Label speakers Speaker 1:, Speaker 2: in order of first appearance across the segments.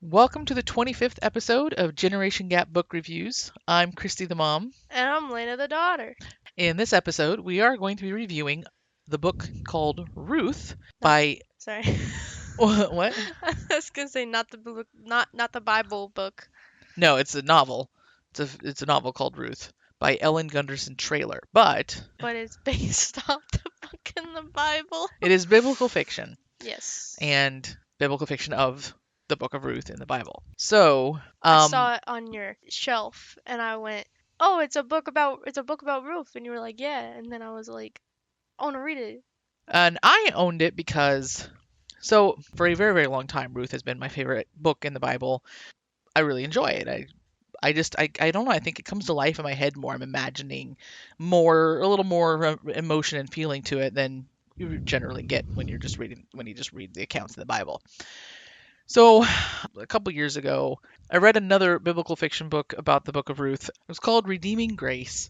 Speaker 1: Welcome to the 25th episode of Generation Gap Book Reviews. I'm Christy the Mom.
Speaker 2: And I'm Lena the daughter.
Speaker 1: In this episode, we are going to be reviewing the book called Ruth
Speaker 2: No,
Speaker 1: by
Speaker 2: sorry.
Speaker 1: what?
Speaker 2: I was gonna say not the book, not the Bible book.
Speaker 1: No, it's a novel. It's a novel called Ruth by Ellen Gunderson Traylor, but
Speaker 2: But it's based off the book in the Bible.
Speaker 1: it is biblical fiction
Speaker 2: Yes.
Speaker 1: and biblical fiction of the book of Ruth in the Bible. So,
Speaker 2: I saw it on your shelf and I went, "Oh, it's a book about Ruth." And you were like, "Yeah." And then I was like, "I want to read it."
Speaker 1: and I owned it because for a very, very long time, Ruth has been my favorite book in the Bible. I really enjoy it. I don't know. I think it comes to life in my head more. I'm imagining a little more emotion and feeling to it than you generally get when you just read the accounts in the Bible. So, a couple years ago, I read another biblical fiction book about the book of Ruth. It was called Redeeming Grace,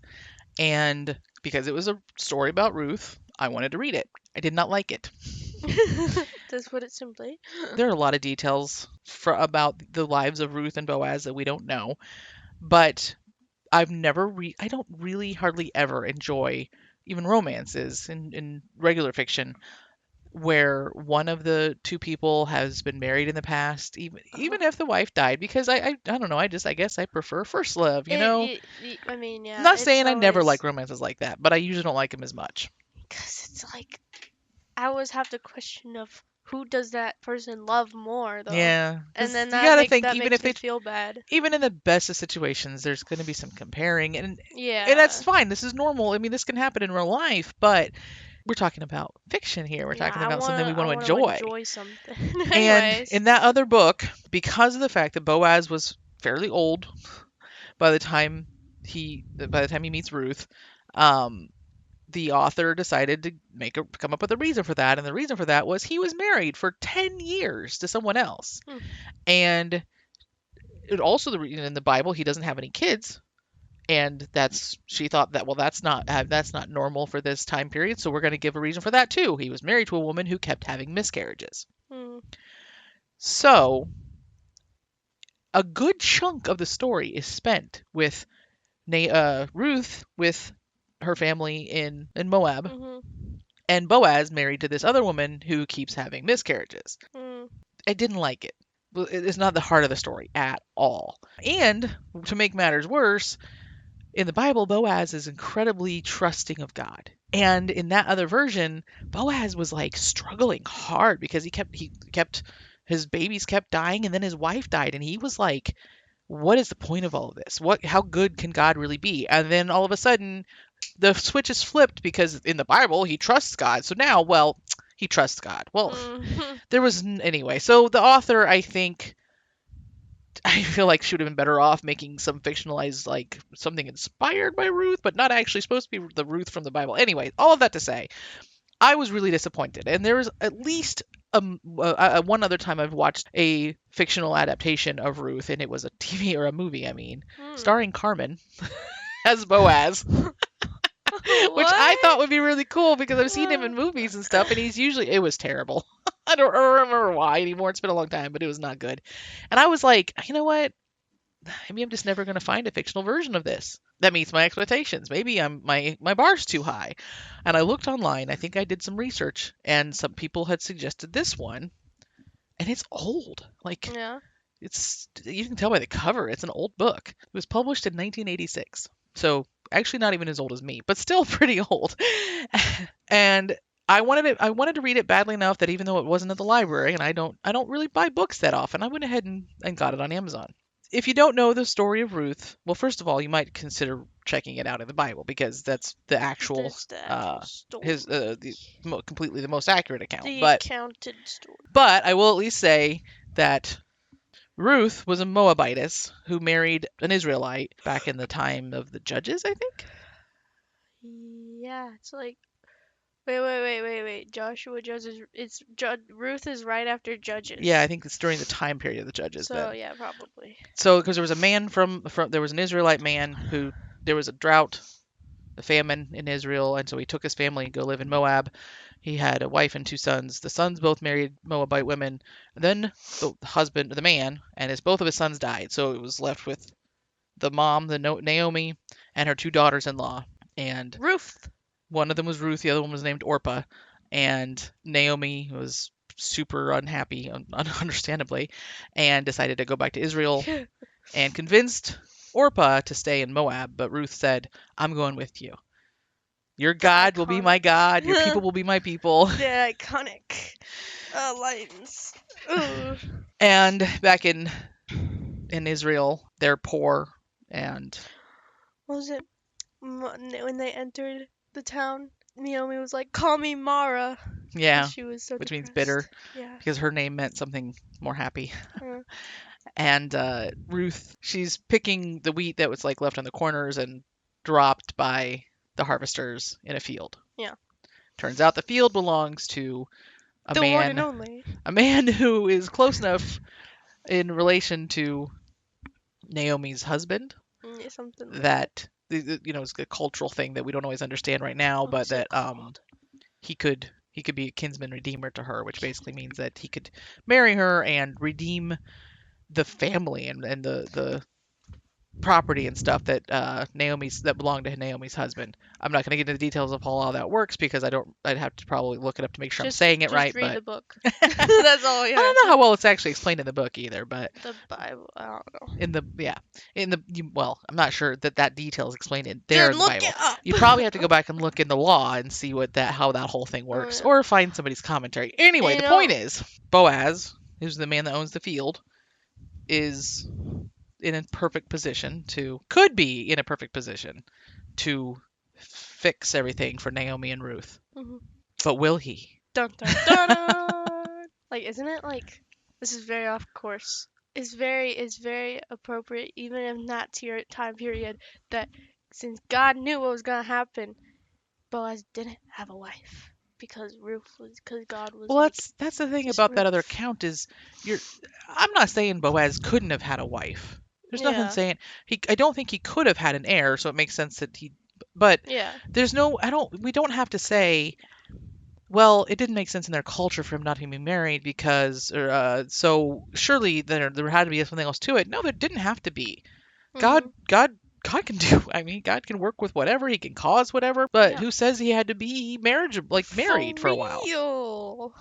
Speaker 1: and because it was a story about Ruth, I wanted to read it. I did not like it.
Speaker 2: Just put it simply.
Speaker 1: There are a lot of details about the lives of Ruth and Boaz that we don't know, but I don't really hardly ever enjoy even romances in regular fiction where one of the two people has been married in the past, even if the wife died, because I don't know, I guess I prefer first love, you know.
Speaker 2: I mean,
Speaker 1: I'm
Speaker 2: yeah,
Speaker 1: not
Speaker 2: it's
Speaker 1: saying I never
Speaker 2: always
Speaker 1: like romances like that, but I usually don't like them as much.
Speaker 2: because it's like I always have the question of who does that person love more though,
Speaker 1: Yeah,
Speaker 2: and
Speaker 1: because
Speaker 2: then
Speaker 1: you gotta think,
Speaker 2: that makes me feel bad.
Speaker 1: even in the best of situations, there's going to be some comparing, and that's
Speaker 2: Yeah,
Speaker 1: fine. This is normal. I mean, this can happen in real life, but we're talking about fiction here. We're
Speaker 2: yeah.
Speaker 1: talking about something we want
Speaker 2: I
Speaker 1: to
Speaker 2: wanna
Speaker 1: enjoy.
Speaker 2: enjoy something.
Speaker 1: And
Speaker 2: Anyways,
Speaker 1: in that other book, because of the fact that Boaz was fairly old by the time he meets Ruth, um, the author decided to come up with a reason for that, and the reason for that was he was married for 10 years to someone else,
Speaker 2: hmm,
Speaker 1: and it also the reason in the Bible he doesn't have any kids, and she thought that, well, that's not normal for this time period, so we're going to give a reason for that too. He was married to a woman who kept having miscarriages.
Speaker 2: hmm,
Speaker 1: So a good chunk of the story is spent with Ruth with her family in Moab,
Speaker 2: hmm,
Speaker 1: and Boaz married to this other woman who keeps having miscarriages.
Speaker 2: hmm,
Speaker 1: I didn't like it. It's not the heart of the story at all. And to make matters worse, in the Bible, Boaz is incredibly trusting of God. And in that other version, Boaz was like struggling hard because he kept his babies kept dying, and then his wife died, and he was like, what is the point of all of this? How good can God really be? And then all of a sudden the switch is flipped because in the Bible he trusts God. So now, well, he trusts God. Well,
Speaker 2: hmm.
Speaker 1: anyway. So the author, I think, I feel like should have been better off making some fictionalized, like something inspired by Ruth, but not actually supposed to be the Ruth from the Bible. Anyway, all of that to say, I was really disappointed. And there was at least one other time I've watched a fictional adaptation of Ruth, and it was a TV or a movie, I mean,
Speaker 2: Hmm.
Speaker 1: starring Carmen as Boaz, which I thought
Speaker 2: What?
Speaker 1: would be really cool because I've seen him in movies and stuff, and it was terrible. I don't remember why anymore. It's been a long time, but it was not good. And I was like, you know what? Maybe I'm just never going to find a fictional version of this that meets my expectations. Maybe my bar's too high. And I looked online. I think I did some research, and some people had suggested this one, and it's old. Like,
Speaker 2: Yeah.
Speaker 1: you can tell by the cover, it's an old book. It was published in 1986. So, actually not even as old as me, but still pretty old. And I wanted to read it badly enough that even though it wasn't at the library, and I don't really buy books that often, I went ahead and got it on Amazon. If you don't know the story of Ruth, well, first of all, you might consider checking it out in the Bible because that's the actual
Speaker 2: That's the actual
Speaker 1: his
Speaker 2: story.
Speaker 1: completely the most accurate account.
Speaker 2: The
Speaker 1: But
Speaker 2: accounted story.
Speaker 1: I will at least say that Ruth was a Moabitess who married an Israelite back in the time of the Judges, I think.
Speaker 2: Yeah, it's like wait. Joshua Judges. Ruth is right after
Speaker 1: Yeah,
Speaker 2: Judges.
Speaker 1: I think it's during the time period of the Judges
Speaker 2: So
Speaker 1: then.
Speaker 2: yeah, probably.
Speaker 1: So because there was a man there was an Israelite man who there was a drought the famine in Israel, and so he took his family and go live in Moab. He had a wife and 2 sons. The sons both married Moabite women. Then the husband, the man, and both of his sons died. So it was left with the mom, Naomi, and her 2 daughters-in-law. And
Speaker 2: Ruth.
Speaker 1: one of them was Ruth, the other one was named Orpah. And Naomi was super unhappy, understandably, and decided to go back to Israel and convinced Orpah to stay in Moab. But Ruth said, I'm going with you. Your
Speaker 2: The
Speaker 1: God will be my
Speaker 2: iconic.
Speaker 1: God. Your people will be my people.
Speaker 2: The iconic lines. Ugh.
Speaker 1: And back in Israel, they're poor and
Speaker 2: What was it? When they entered the town, Naomi was like, "Call me Mara."
Speaker 1: yeah,
Speaker 2: She was so
Speaker 1: which means
Speaker 2: depressed.
Speaker 1: bitter
Speaker 2: Yeah.
Speaker 1: because her name meant something more happy.
Speaker 2: Uh,
Speaker 1: And Ruth, she's picking the wheat that was like left on the corners and dropped by the harvesters in a field.
Speaker 2: yeah.
Speaker 1: Turns out the field belongs to a
Speaker 2: The one and
Speaker 1: man,
Speaker 2: only.
Speaker 1: a man who is close enough in relation to Naomi's husband
Speaker 2: Yeah, something like that.
Speaker 1: that it's a cultural thing that we don't always understand right now,
Speaker 2: What
Speaker 1: but
Speaker 2: was it
Speaker 1: that
Speaker 2: called?
Speaker 1: he could be a kinsman redeemer to her, which basically means that he could marry her and redeem the family and the property and stuff that Naomi's that belonged to Naomi's husband. I'm not going to get into the details of how all that works because I'd have to probably look it up to make sure I'm saying it
Speaker 2: Just
Speaker 1: right,
Speaker 2: read
Speaker 1: but
Speaker 2: the book. That's all you
Speaker 1: I
Speaker 2: have
Speaker 1: don't know how
Speaker 2: to.
Speaker 1: well it's actually explained in the book either, but
Speaker 2: The Bible. I don't know.
Speaker 1: in the yeah, well, I'm not sure that detail is explained there
Speaker 2: Then
Speaker 1: in the
Speaker 2: look it
Speaker 1: Bible.
Speaker 2: up.
Speaker 1: You'd probably have to go back and look in the law and see how that whole thing
Speaker 2: Oh,
Speaker 1: works
Speaker 2: yeah.
Speaker 1: or find somebody's commentary. Anyway,
Speaker 2: And
Speaker 1: the point is Boaz, who's the man that owns the field, is in a perfect position to could be in a perfect position to fix everything for Naomi and Ruth.
Speaker 2: mhm.
Speaker 1: But will he?
Speaker 2: Dun dun dun dun. Like, isn't it like this is very off course? It's very appropriate, even in that time period, that since God knew what was gonna happen, Boaz didn't have a wife because God was
Speaker 1: Well,
Speaker 2: like,
Speaker 1: that's the thing
Speaker 2: just
Speaker 1: about that other
Speaker 2: Ruth.
Speaker 1: account is you're I'm not saying Boaz couldn't have had a wife. There's nothing
Speaker 2: Yeah,
Speaker 1: saying I don't think he could have had an heir, so it makes sense that he but
Speaker 2: yeah,
Speaker 1: there's no I don't we don't have to say well, it didn't make sense in their culture for him not to be married because so surely there had to be something else to it. No, there didn't have to be. God
Speaker 2: mhm,
Speaker 1: God God can do I mean God can work with whatever, he can cause whatever, but
Speaker 2: yeah,
Speaker 1: who says he had to be
Speaker 2: for
Speaker 1: married for a while?
Speaker 2: real.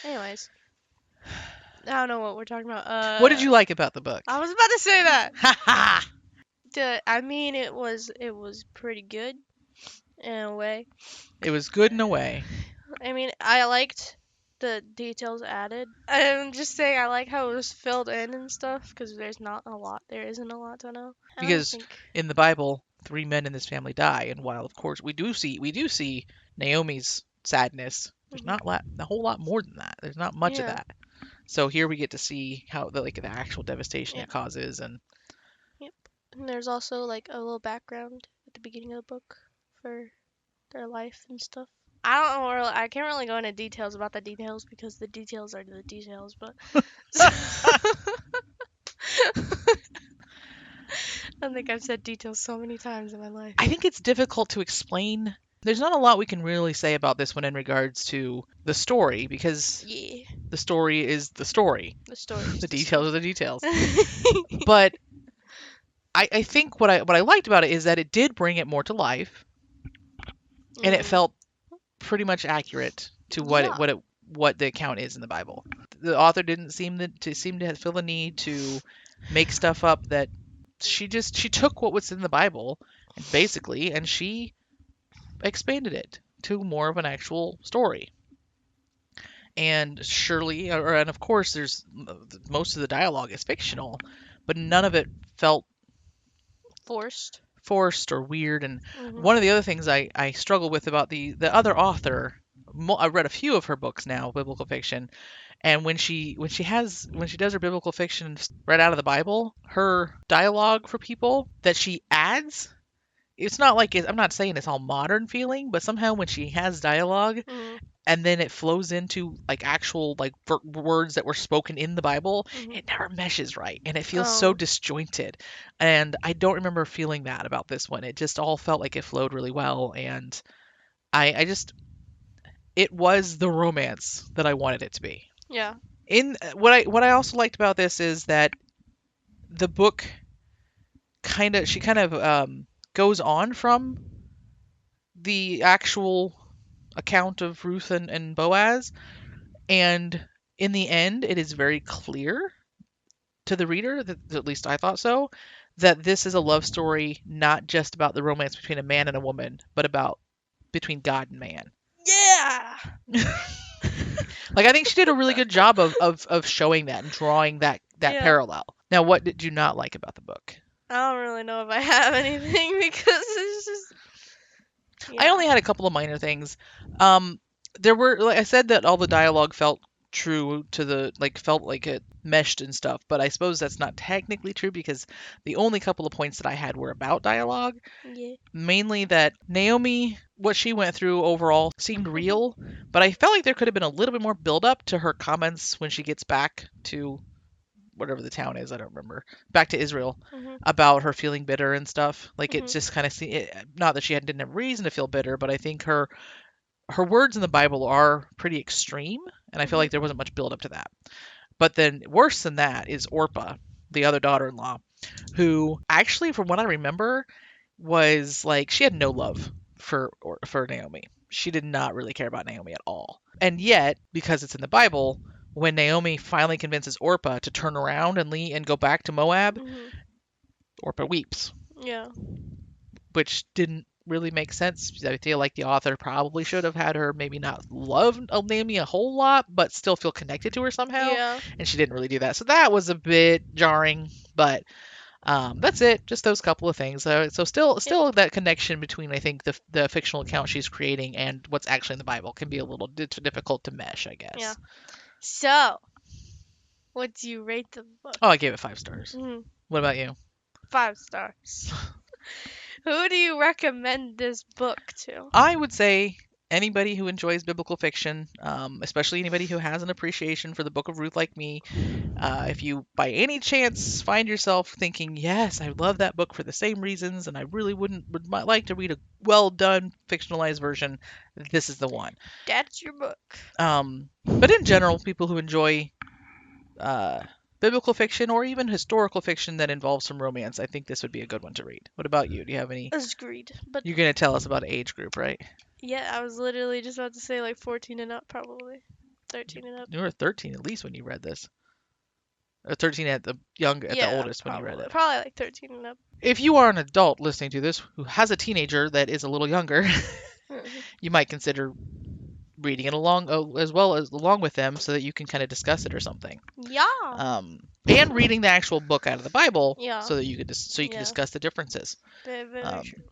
Speaker 2: Anyways, I don't know what we're talking about.
Speaker 1: What did you like about the book?
Speaker 2: I was about to say that.
Speaker 1: Ha ha!
Speaker 2: I mean, it was pretty good in a way.
Speaker 1: It was good in a way
Speaker 2: I mean, I liked the details added. I'm just saying I like how it was filled in and stuff because there's not a lot. There isn't a lot to know. I don't
Speaker 1: because
Speaker 2: think.
Speaker 1: in the Bible, 3 men in this family die, and while of course we do see Naomi's sadness, there's
Speaker 2: Mhm.
Speaker 1: not a whole lot more than that. There's not much of
Speaker 2: Yeah.
Speaker 1: that. So here we get to see how the actual devastation
Speaker 2: Yeah.
Speaker 1: it causes, and
Speaker 2: Yep. And there's also like a little background at the beginning of the book for their life and stuff. I don't know. I can't really go into details about the details because the details are the details. But I think I've said details so many times in my life.
Speaker 1: I think it's difficult to explain. There's not a lot we can really say about this one in regards to the story because
Speaker 2: Yeah.
Speaker 1: the story is the story.
Speaker 2: The story is
Speaker 1: The
Speaker 2: the
Speaker 1: details
Speaker 2: story.
Speaker 1: are the details. But I think what I liked about it is that it did bring it more to life, and it
Speaker 2: Mm.
Speaker 1: felt pretty much accurate to
Speaker 2: Yeah.
Speaker 1: what the account is in the Bible. The author didn't seem to feel the need to make stuff up that she took what was in the Bible basically and she expanded it to more of an actual story. And surely and of course there's most of the dialogue is fictional, but none of it felt
Speaker 2: Forced.
Speaker 1: forced or weird. And
Speaker 2: Mhm.
Speaker 1: one of the other things I struggle with about the other author, I read a few of her books now, biblical fiction, and when she does her biblical fiction right out of the Bible, her dialogue for people that she adds, it's not like I'm not saying it's all modern feeling, but somehow when she has dialogue,
Speaker 2: Mhm.
Speaker 1: and then it flows into like actual like words that were spoken in the Bible,
Speaker 2: Mhm.
Speaker 1: it never meshes right and it feels so
Speaker 2: Oh.
Speaker 1: disjointed. And I don't remember feeling that about this one. It just all felt like it flowed really well, and I just it was the romance that I wanted it to be.
Speaker 2: Yeah.
Speaker 1: In what I also liked about this is that the book she kind of goes on from the actual account of Ruth and Boaz, and in the end, it is very clear to the reader, that at least I thought so, that this is a love story not just about the romance between a man and a woman, but about between God and man.
Speaker 2: Yeah.
Speaker 1: Like I think she did a really good job of showing that and drawing that
Speaker 2: Yeah.
Speaker 1: parallel. Now, what did you not like about the book?
Speaker 2: I don't really know if I have anything because it's just
Speaker 1: I
Speaker 2: yeah.
Speaker 1: only had a couple of minor things. Um, there were, like I said, that all the dialogue felt true to the like felt like it meshed and stuff, but I suppose that's not technically true because the only couple of points that I had were about dialogue,
Speaker 2: Yeah.
Speaker 1: mainly that Naomi, what she went through overall seemed
Speaker 2: Mhm.
Speaker 1: real, but I felt like there could have been a little bit more build up to her comments when she gets back to whatever the town is, I don't remember, back to Israel,
Speaker 2: Mhm.
Speaker 1: about her feeling bitter and stuff. Like it's
Speaker 2: Mhm.
Speaker 1: just kind of not that didn't have reason to feel bitter, but I think her words in the Bible are pretty extreme, and I feel
Speaker 2: Mhm.
Speaker 1: like there wasn't much build up to that. But then worse than that is Orpah, the other daughter-in-law, who actually, from what I remember, was like she had no love for Naomi. She did not really care about Naomi at all. And yet, because it's in the Bible, when Naomi finally convinces Orpah to turn around and leave and go back to Moab,
Speaker 2: Mhm.
Speaker 1: Orpah weeps,
Speaker 2: Yeah.
Speaker 1: which didn't really make sense. I feel like the author probably should have had her maybe not love Naomi a whole lot, but still feel connected to her somehow,
Speaker 2: Yeah.
Speaker 1: and she didn't really do that. So that was a bit jarring, but that's it. Just those couple of things. So still,
Speaker 2: Yep.
Speaker 1: still that connection between I think the fictional account she's creating and what's actually in the Bible can be a little difficult to mesh, I
Speaker 2: Yeah.
Speaker 1: guess.
Speaker 2: So, what do you rate the book?
Speaker 1: Oh, I gave it 5 stars.
Speaker 2: Mhm.
Speaker 1: What about you?
Speaker 2: 5 stars. Who do you recommend this book to?
Speaker 1: I would say anybody who enjoys biblical fiction, especially anybody who has an appreciation for the Book of Ruth like me, if you by any chance find yourself thinking, yes, I love that book for the same reasons, and I really would like to read a well done fictionalized version, this is the one.
Speaker 2: That's your book.
Speaker 1: But in general, people who enjoy uh, biblical fiction or even historical fiction that involves some romance, I think this would be a good one to read. What about you? Do you have any?
Speaker 2: Agreed. But
Speaker 1: You're going to tell us about age group, right?
Speaker 2: yeah, I was literally just about to say like 14 and up, probably 13 and up.
Speaker 1: You were 13 at least when you read this, or 13 at the
Speaker 2: Yeah,
Speaker 1: oldest when you read
Speaker 2: probably
Speaker 1: it.
Speaker 2: probably like 13 and up.
Speaker 1: If you are an adult listening to this who has a teenager that is a little younger,
Speaker 2: Mhm.
Speaker 1: you might consider reading it along as well as along with them so that you can kind of discuss it or something.
Speaker 2: Yeah.
Speaker 1: And reading the actual book out of the Bible
Speaker 2: Yeah.
Speaker 1: so that you could so you can
Speaker 2: Yeah.
Speaker 1: discuss the differences.
Speaker 2: Very, very
Speaker 1: Um,
Speaker 2: true.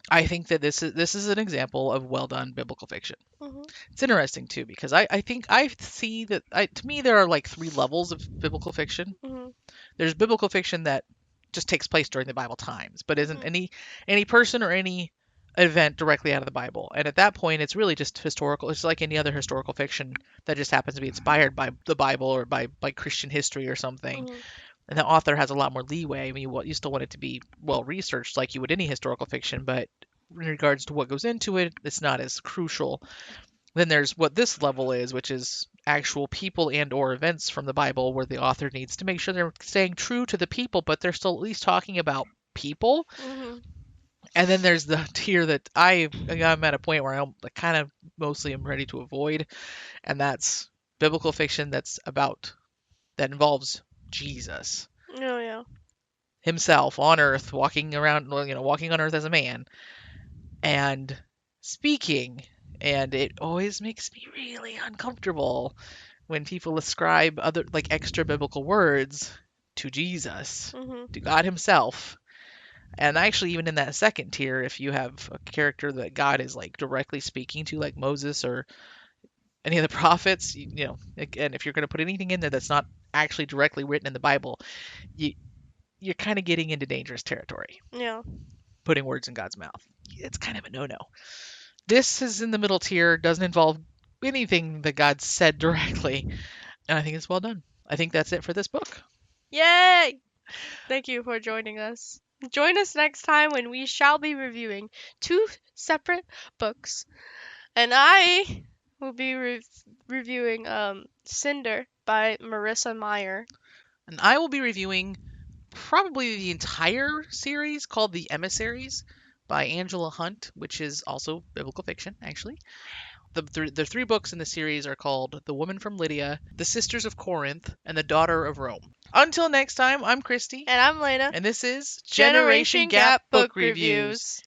Speaker 1: I think that this is an example of well done biblical fiction.
Speaker 2: Mhm.
Speaker 1: It's interesting too because I think I see that to me there are like three levels of biblical fiction.
Speaker 2: Mhm.
Speaker 1: There's biblical fiction that just takes place during the Bible times, but isn't
Speaker 2: Mhm.
Speaker 1: any person or any event directly out of the Bible. And at that point, it's really just historical. It's like any other historical fiction that just happens to be inspired by the Bible or by Christian history or something.
Speaker 2: Mhm.
Speaker 1: And the author has a lot more leeway. I mean, you still want it to be well researched, like you would any historical fiction, but in regards to what goes into it, it's not as crucial. Then there's what this level is, which is actual people and or events from the Bible where the author needs to make sure they're staying true to the people, but they're still at least talking about people.
Speaker 2: Mhm.
Speaker 1: And then there's the tier that I'm at a point where I'm kind of mostly am ready to avoid, and that's biblical fiction that involves Jesus
Speaker 2: Oh yeah.
Speaker 1: himself on earth walking around, walking on earth as a man and speaking, and it always makes me really uncomfortable when people ascribe other like extra biblical words to Jesus,
Speaker 2: Mhm.
Speaker 1: to God himself. And actually even in that second tier, if you have a character that God is like directly speaking to like Moses or any of the prophets, again, if you're going to put anything in there that's not actually directly written in the Bible, you you're kind of getting into dangerous territory,
Speaker 2: Yeah.
Speaker 1: putting words in God's mouth. It's kind of a no-no. This is in the middle tier, doesn't involve anything that God said directly. And I think it's well done. I think that's it for this book.
Speaker 2: Yay! Thank you for joining us. Join us next time when we shall be reviewing two separate books. And I will be reviewing Cinder by Marissa Meyer.
Speaker 1: And I will be reviewing probably the entire series called The Emissaries by Angela Hunt, which is also biblical fiction, actually. The three books in the series are called The Woman from Lydia, The Sisters of Corinth, and The Daughter of Rome. Until next time, I'm Christy,
Speaker 2: And I'm Lena.
Speaker 1: and this is Generation
Speaker 2: Generation
Speaker 1: Gap
Speaker 2: Gap
Speaker 1: Book
Speaker 2: Book
Speaker 1: Reviews.
Speaker 2: Reviews.